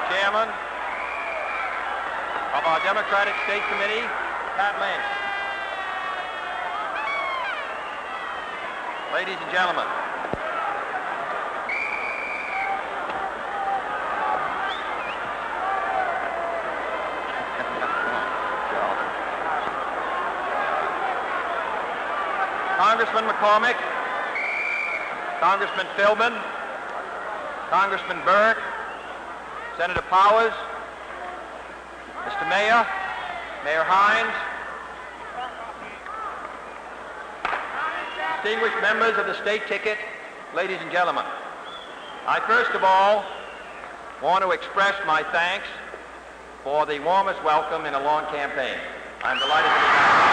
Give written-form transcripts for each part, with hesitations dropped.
Chairman of our Democratic State Committee, Pat Lynch. Ladies and gentlemen, Congressman McCormick, Congressman Philbin, Congressman Burke, Senator Powers, Mr. Mayor, Mayor Hines, distinguished members of the state ticket, ladies and gentlemen, I first of all want to express my thanks for the warmest welcome in a long campaign. I'm delighted to be back.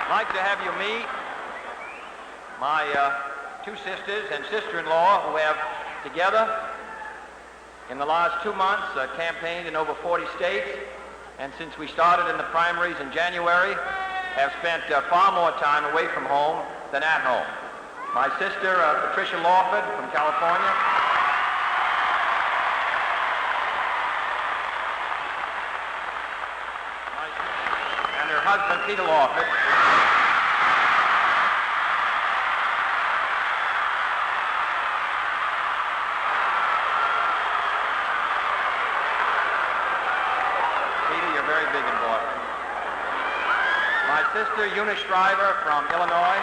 I'd like to have you meet my two sisters and sister-in-law who have together in the last 2 months campaigned in over 40 states, and since we started in the primaries in January, have spent far more time away from home than at home. My sister, Patricia Lawford from California, and her husband, Peter Lawford. Sister Eunice Shriver from Illinois.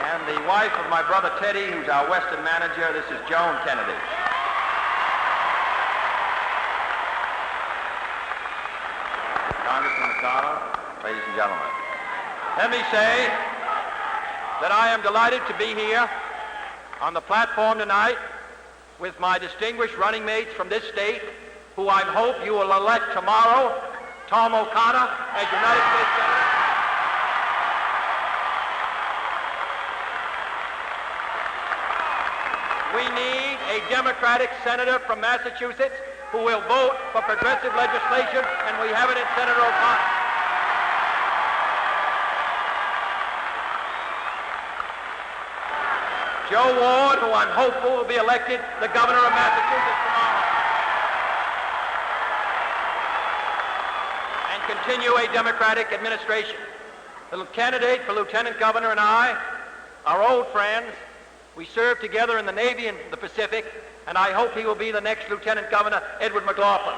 And the wife of my brother Teddy, who's our Western manager, this is Joan Kennedy. Congressman McDonald, ladies and gentlemen. Let me say that I am delighted to be here on the platform tonight with my distinguished running mates from this state, who I hope you will elect tomorrow, Tom O'Connor as United States Senator. We need a Democratic senator from Massachusetts who will vote for progressive legislation, and we have it in Senator O'Connor. Joe Ward, who I'm hopeful will be elected the governor of Massachusetts tomorrow. Continue a Democratic administration. The candidate for lieutenant governor and I are old friends. We served together in the Navy in the Pacific, and I hope he will be the next lieutenant governor, Edward McLaughlin.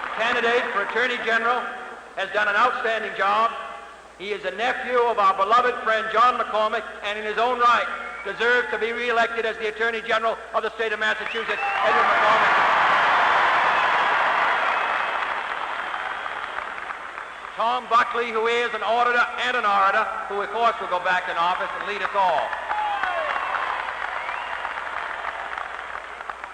The candidate for attorney general has done an outstanding job. He is a nephew of our beloved friend John McCormick, and in his own right deserves to be reelected as the attorney general of the state of Massachusetts, Edward McCormick. Tom Buckley, who is an auditor and an orator, who of course will go back in office and lead us all.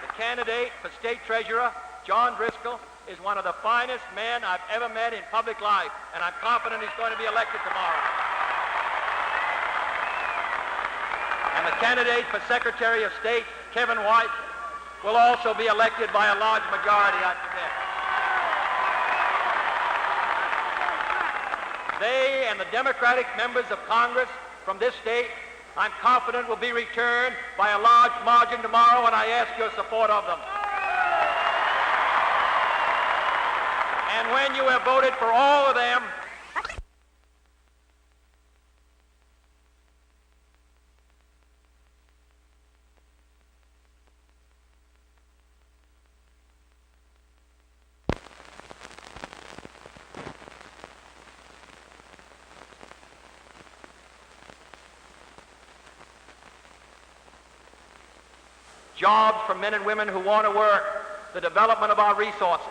The candidate for state treasurer, John Driscoll, is one of the finest men I've ever met in public life, and I'm confident he's going to be elected tomorrow. And the candidate for Secretary of State, Kevin White, will also be elected by a large majority, I predict. They and the Democratic members of Congress from this state, I'm confident, will be returned by a large margin tomorrow, and I ask your support of them. And when you have voted for all of them, jobs for men and women who want to work, the development of our resources,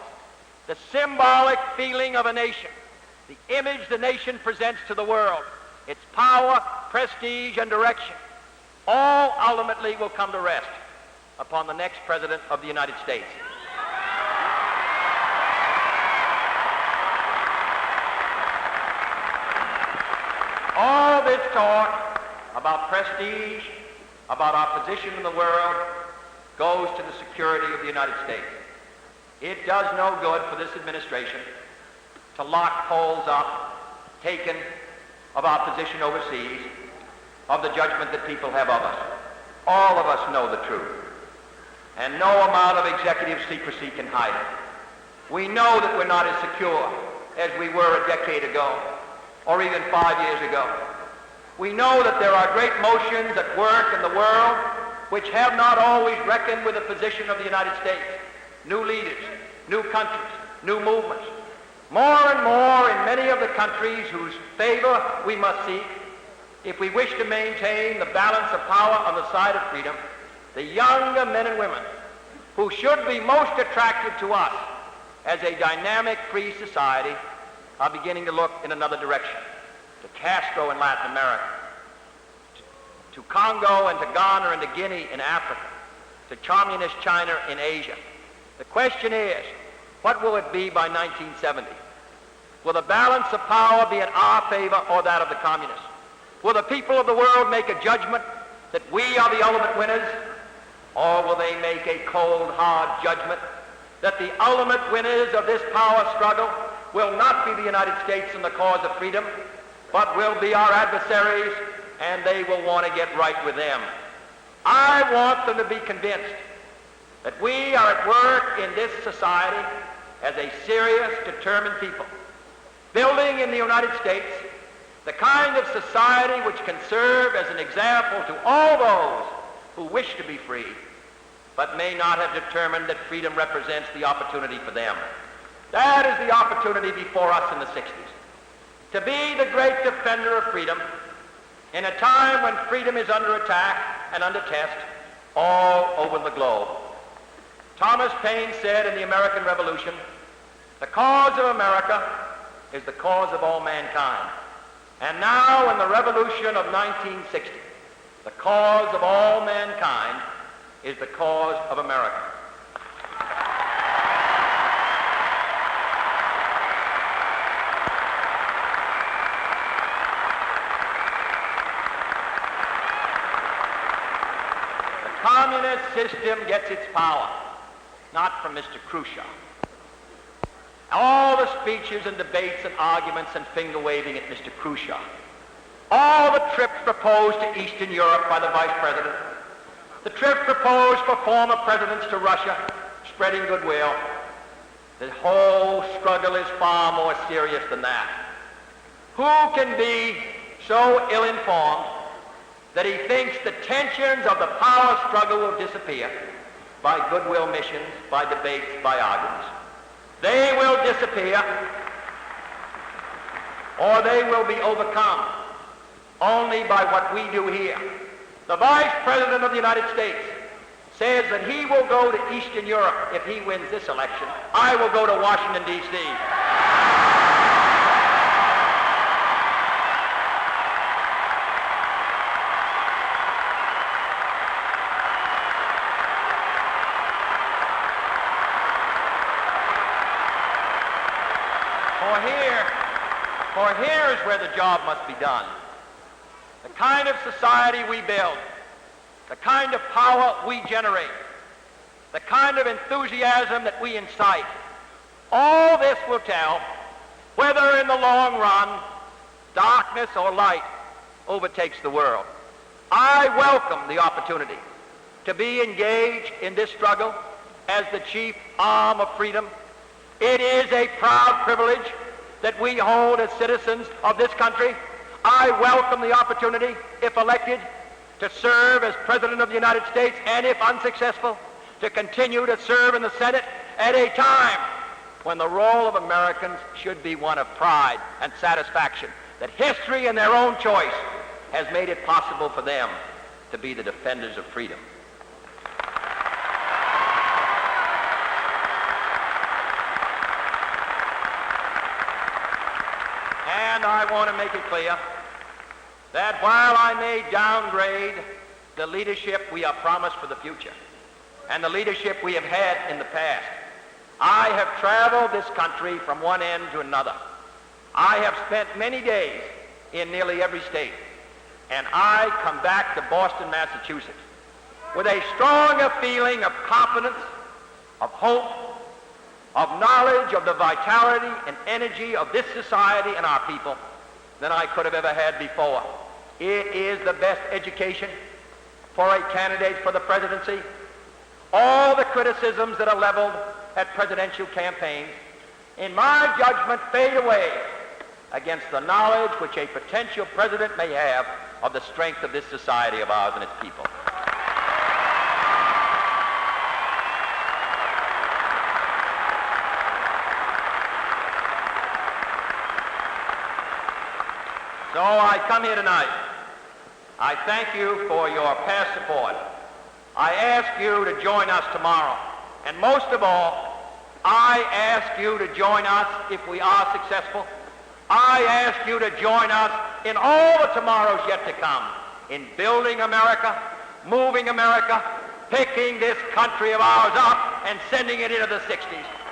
the symbolic feeling of a nation, the image the nation presents to the world, its power, prestige, and direction, all ultimately will come to rest upon the next President of the United States. this talk about prestige, about our position in the world, goes to the security of the United States. It does no good for this administration to lock polls up, taken of our position overseas, of the judgment that people have of us. All of us know the truth, and no amount of executive secrecy can hide it. We know that we're not as secure as we were a decade ago, or even 5 years ago. We know that there are great motions at work in the world which have not always reckoned with the position of the United States. New leaders, new countries, new movements. More and more in many of the countries whose favor we must seek, if we wish to maintain the balance of power on the side of freedom, the younger men and women who should be most attractive to us as a dynamic free society are beginning to look in another direction. To Castro in Latin America, to Congo and to Ghana and to Guinea in Africa, to communist China in Asia. The question is, what will it be by 1970? Will the balance of power be in our favor or that of the communists? Will the people of the world make a judgment that we are the ultimate winners, or will they make a cold, hard judgment that the ultimate winners of this power struggle will not be the United States in the cause of freedom, but will be our adversaries, and they will want to get right with them? I want them to be convinced that we are at work in this society as a serious, determined people, building in the United States the kind of society which can serve as an example to all those who wish to be free, but may not have determined that freedom represents the opportunity for them. That is the opportunity before us in the 60s. To be the great defender of freedom in a time when freedom is under attack and under test all over the globe. Thomas Paine said in the American Revolution, "The cause of America is the cause of all mankind." And now in the revolution of 1960, the cause of all mankind is the cause of America. The communist system gets its power not from Mr. Khrushchev. All the speeches and debates and arguments and finger-waving at Mr. Khrushchev. All the trips proposed to Eastern Europe by the Vice President. The trip proposed for former presidents to Russia, spreading goodwill. The whole struggle is far more serious than that. Who can be so ill-informed that he thinks the tensions of the power struggle will disappear by goodwill missions, by debates, by arguments? They will disappear, or they will be overcome only by what we do here. The Vice President of the United States says that he will go to Eastern Europe if he wins this election. I will go to Washington, D.C. For here is where the job must be done. The kind of society we build, the kind of power we generate, the kind of enthusiasm that we incite, all this will tell whether in the long run darkness or light overtakes the world. I welcome the opportunity to be engaged in this struggle as the chief arm of freedom. It is a proud privilege that we hold as citizens of this country. I welcome the opportunity, if elected, to serve as President of the United States, and if unsuccessful, to continue to serve in the Senate at a time when the role of Americans should be one of pride and satisfaction that history and their own choice has made it possible for them to be the defenders of freedom. And I want to make it clear that while I may downgrade the leadership we are promised for the future and the leadership we have had in the past, I have traveled this country from one end to another. I have spent many days in nearly every state. And I come back to Boston, Massachusetts with a stronger feeling of confidence, of hope, of knowledge of the vitality and energy of this society and our people than I could have ever had before. It is the best education for a candidate for the presidency. All the criticisms that are leveled at presidential campaigns, in my judgment, fade away against the knowledge which a potential president may have of the strength of this society of ours and its people. So I come here tonight. I thank you for your past support. I ask you to join us tomorrow. And most of all, I ask you to join us if we are successful. I ask you to join us in all the tomorrows yet to come in building America, moving America, picking this country of ours up and sending it into the 60s.